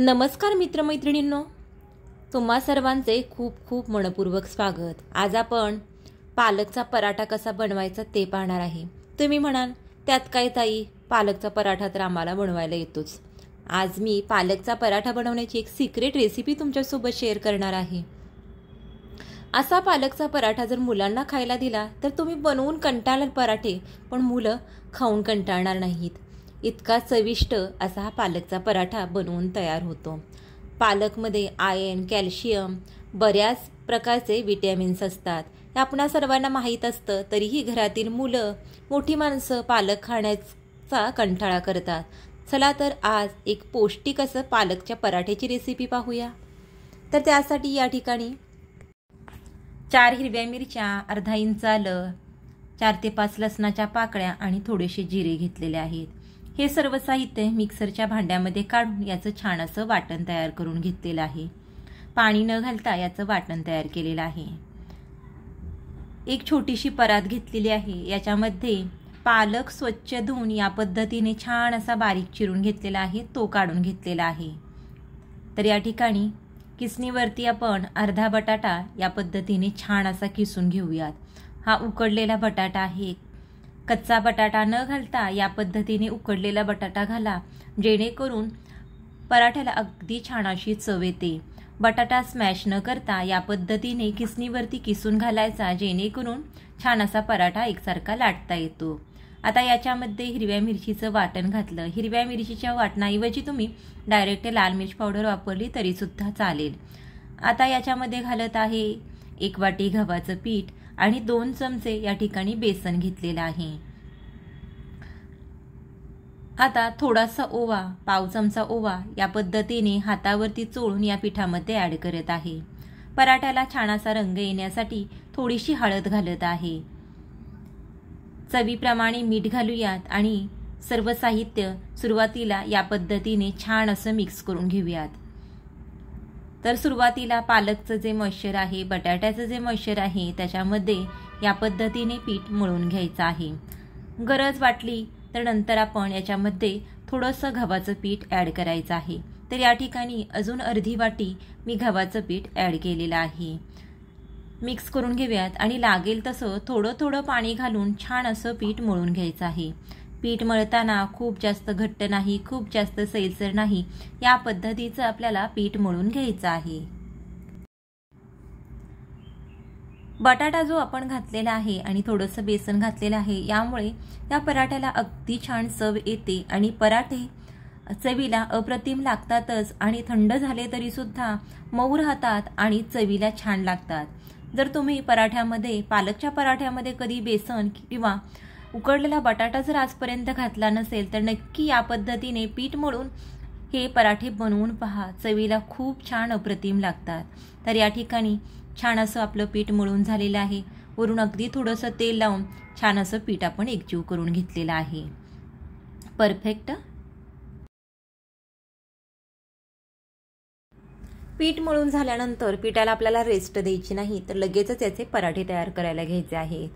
नमस्कार मित्रमैत्रिणींनो, तुम्हा सर्वांचे खूप खूप मनपूर्वक स्वागत। आज आपण पालकचा पराठा कसा बनवायचा ते पाहणार आहे। तुम्ही म्हणाल त्यात काय ताई, पालकचा पराठा तर आम्हाला बनवायला येतोच। आज मी पालकचा पराठा बनवण्याची एक सिक्रेट रेसिपी तुमच्यासोबत शेअर करणार आहे। असा पालकचा पराठा जर मुलांना खायला दिला तर तुम्ही बनवून कंटाळाल पराठे, पण मुलं खाऊन कंटाळणार नाहीत। इतका चविष्ट असा हा पालकचा पराठा बनवून तयार होतो। पालकमध्ये आयर्न, कॅल्शियम, बऱ्याच प्रकारचे विटॅमिन्स असतात। हे आपणा सर्वांना माहीत असतं, तरीही घरातील मुलं, मोठी माणसं पालक खाण्याचा कंटाळा करतात। चला तर आज एक पौष्टिक असं पालकच्या पराठ्याची रेसिपी पाहूया। तर त्यासाठी या ठिकाणी 4 हिरव्या मिरच्या, अर्धा इंच आलं, 4 ते 5 लसणाच्या पाकळ्या आणि थोडेसे जिरे घेतलेले आहेत। हे सर्व साहित्य मिक्सरच्या भांड्यामध्ये काढून याचं छान असं वाटण तयार करून घेतलेलं आहे। पाणी न घालता याचं वाटण तयार केलेलं आहे। एक छोटीशी परात घेतलेली आहे, याच्यामध्ये पालक स्वच्छ धुवून या पद्धतीने छान असा बारीक चिरून घेतलेला आहे, तो काढून घेतलेला आहे। तर या ठिकाणी किसणीवरती आपण अर्धा बटाटा या पद्धतीने छान असा किसून घेऊयात। हा उकडलेला बटाटा आहे। कच्चा बटाटा न घालता या पद्धतीने उकडलेला बटाटा घाला, जेणेकरून पराठ्याला अगदी छान अशी चव येते। बटाटा स्मॅश न करता या पद्धतीने किसणीवरती किसून घालायचा, जेणेकरून छान असा पराठा एकसारखा लाटता येतो। आता याच्यामध्ये हिरव्या मिरचीचं वाटण घातलं। हिरव्या मिरचीच्या वाटणाऐवजी तुम्ही डायरेक्ट लाल मिर्च पावडर वापरली तरी सुद्धा चालेल। आता याच्यामध्ये घालत आहे 1 वाटी गव्हाचं पीठ आणि 2 चमचे या ठिकाणी बेसन घेतलेलं आहे। आता थोडासा ओवा, पाव चमचा ओवा या पद्धतीने हातावरती चोळून या पिठामध्ये ऍड करत आहे। पराठ्याला छान असा रंग येण्यासाठी थोडीशी हळद घालत आहे। चवीप्रमाणे मीठ घालूयात आणि सर्व साहित्य सुरुवातीला या पद्धतीने छान असं मिक्स करून घेऊयात। तर सुरुवातीला पालकचं जे मॉइश्चर आहे, बटाट्याचं जे मॉइश्चर आहे, त्याच्यामध्ये या पद्धतीने पीठ मळून घ्यायचं आहे। गरज वाटली तर नंतर आपण याच्यामध्ये थोडंसं गव्हाचं पीठ ऍड करायचं आहे। तर या ठिकाणी अजून अर्धी वाटी मी गव्हाचं पीठ ऍड केलेलं आहे। मिक्स करून घेऊयात आणि लागेल तसं थोडं थोडं पाणी घालून छान असं पीठ मळून घ्यायचं आहे। पीठ मळताना खूप जास्त घट्ट नाही, खूप जास्त सैलसर नाही, या पद्धतीचं आपल्याला पीठ मळून घ्यायचं आहे। बटाटा जो आपण घातलेला आहे आणि थोडंसं बेसन घातलेलं आहे, यामुळे या पराठ्याला अगदी छान चव येते आणि पराठे चवीला अप्रतिम लागतातच आणि थंड झाले तरी सुद्धा मऊ राहतात आणि चवीला छान लागतात। जर तुम्ही पराठ्यामध्ये, पालकच्या पराठ्यामध्ये कधी बेसन किंवा उकडलेला बटाटा जर आजपर्यंत घातला नसेल तर नक्की या पद्धतीने पीठ मळून हे पराठे बनवून पहा, चवीला खूप छान अप्रतिम लागतात। तर या ठिकाणी छान असं आपलं पीठ मळून झालेलं आहे। वरून अगदी थोडंसं तेल लावून छान असं पीठ आपण एकजीव करून घेतलेलं आहे। परफेक्ट पीठ मळून झाल्यानंतर पिठाला आपल्याला रेस्ट द्यायची नाही, तर लगेचच याचे पराठे तयार करायला घ्यायचे आहेत।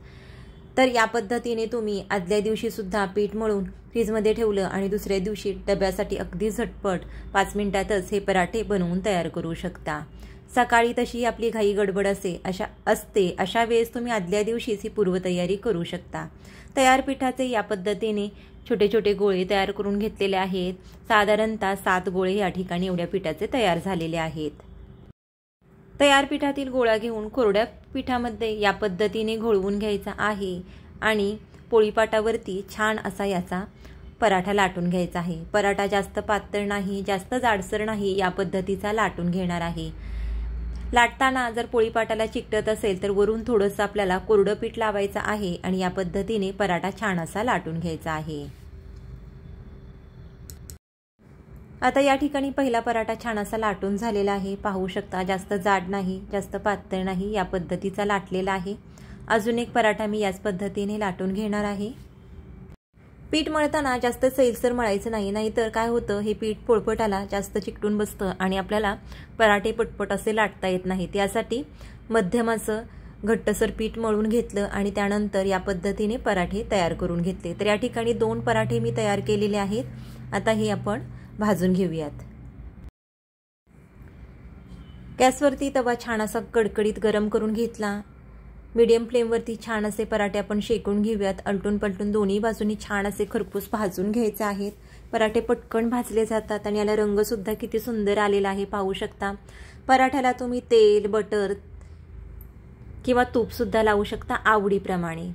तर या पद्धतीने तुम्ही आदल्या दिवशी सुद्धा पीठ मळून फ्रीजमध्ये ठेवलं आणि दुसऱ्या दिवशी डब्यासाठी अगदी झटपट 5 मिनिटातच हे पराठे बनवून तयार करू शकता। सकाळी तशी आपली घाई गडबड असते, अशा वेळेस तुम्ही आदल्या दिवशीच ही पूर्वतयारी करू शकता। तयार पिठाचे या पद्धतीने छोटे छोटे गोळे तयार करून घेतलेले आहेत। साधारणतः 7 गोळे या ठिकाणी एवढ्या पिठाचे तयार झालेले आहेत। तयार पिठातील गोळा घेऊन कोरड्या पिठामध्ये या पद्धतीने घोळवून घ्यायचा आहे आणि पोळीपाटावरती छान असा याचा पराठा लाटून घ्यायचा आहे। पराठा जास्त पातळ नाही, जास्त जाडसर नाही, या पद्धतीचा लाटून घेणार आहे। लाटताना जर पोळीपाटाला चिकटत असेल तर वरून थोडंसं आपल्याला कोरडं पीठ लावायचं आहे आणि या पद्धतीने पराठा छान असा लाटून घ्यायचा आहे। आता या ठिकाणी पहिला पराठा छान असा लाटून झालेला आहे, पाहू शकता। जास्त जाड नाही, जास्त पातळ नाही, या पद्धतीचा लाटलेला आहे। अजून एक पराठा मी याच पद्धतीने लाटून घेणार आहे। पीठ मळताना जास्त सैलसर मळायचं नाही, नाहीतर काय होतं, हे पीठ पोळपटाला जास्त चिकटून बसतं आणि आपल्याला पराठे पटपट असे लाटता येत नाहीत। यासाठी मध्यम असं घट्टसर पीठ मळून घेतलं आणि त्यानंतर या पद्धतीने पराठे तयार करून घेतले। तर या ठिकाणी 2 पराठे मी तयार केलेले आहेत। आता हे आपण भाजून घेऊयात। गॅसवरती तवा छान असा कडकडीत गरम करून घेतला। मीडियम फ्लेमवरती छान असे पराठे आपण शेकून घेऊयात। आलटून पलटून दोन्ही बाजूनी छान असे खरपूस भाजून घ्यायचे आहेत। पराठे पटकन भाजले जातात आणि याला रंग सुद्धा किती सुंदर आलेला आहे, पाहू शकता। पराठ्याला तुम्ही तेल, बटर किंवा तूप सुद्धा लावू शकता आवडीप्रमाणे।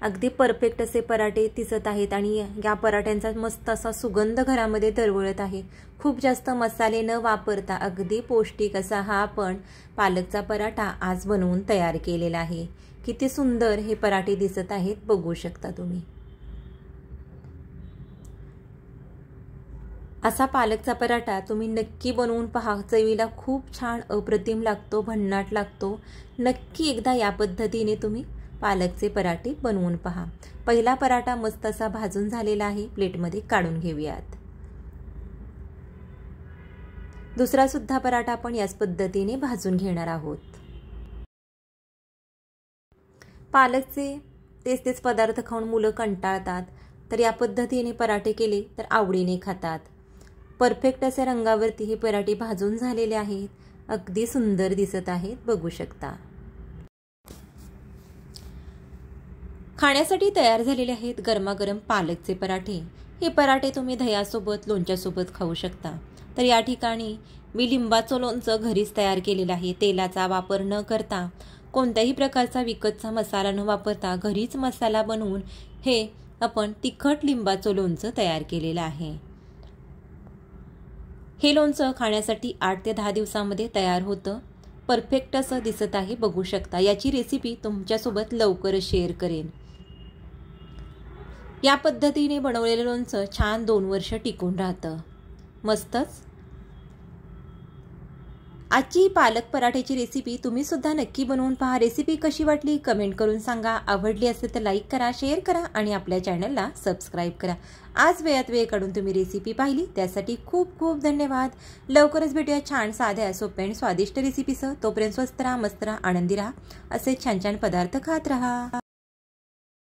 अगदी परफेक्ट असे पराठे दिसत आहेत आणि या पराठ्यांचा मस्त असा सुगंध घरामध्ये दरवळत आहे। खूप जास्त मसाले न वापरता अगदी पौष्टिक असा हा आपण पालकचा पराठा आज बनवून तयार केलेला आहे। किती सुंदर हे पराठे दिसत आहेत, बघू शकता तुम्ही। असा पालकचा पराठा तुम्ही नक्की बनवून पहा, चवीला खूप छान अप्रतिम लागतो, भन्नाट लागतो। नक्की एकदा या पद्धतीने तुम्ही पालकचे पराठे बनवून पहा। पहिला पराठा मस्त असा भाजून झालेला आहे, प्लेटमध्ये काढून घेऊयात। दुसरा सुद्धा पराठा आपण याच पद्धतीने भाजून घेणार आहोत। पालकचे तेच पदार्थ खाऊन मुलं कंटाळतात, तर या पद्धतीने पराठे केले तर आवडीने खातात। परफेक्ट अशा रंगावरती हे पराठे भाजून झालेले आहेत, अगदी सुंदर दिसत आहेत, बघू शकता। खाण्यासाठी तयार झालेले आहेत गरमागरम पालकचे पराठे। हे पराठे तुम्ही दह्यासोबत, लोणच्यासोबत खाऊ शकता। तर या ठिकाणी मी लिंबाचं लोणचं घरीच तयार केलेलं आहे। तेलाचा वापर न करता, कोणत्याही प्रकारचा विकतचा मसाला न वापरता घरीच मसाला बनवून हे आपण तिखट लिंबाचं लोणचं तयार केलेलं आहे। हे लोणचं खाण्यासाठी 8 ते 10 दिवसांमध्ये तयार होतं। परफेक्ट असं दिसत आहे, बघू शकता। याची रेसिपी तुमच्यासोबत लवकरच शेअर करेन। या पद्धतीने बनवलेलं लोणचं छान 2 वर्ष टिकून राहतं, मस्तच। आजची पालक पराठ्याची रेसिपी तुम्ही सुद्धा नक्की बनवून पहा। रेसिपी कशी वाटली कमेंट करून सांगा। आवडली असेल तर लाईक करा, शेअर करा आणि आपल्या चॅनलला सबस्क्राईब करा। आज वेळात वेळ काढून तुम्ही रेसिपी पाहिली त्यासाठी खूप खूप धन्यवाद। लवकरच भेटूया छान साध्या, सोप्या आणि स्वादिष्ट रेसिपीसह। तोपर्यंत स्वस्त राहा, मस्त राहा, आनंदी राहा, असे छान छान पदार्थ खात राहा।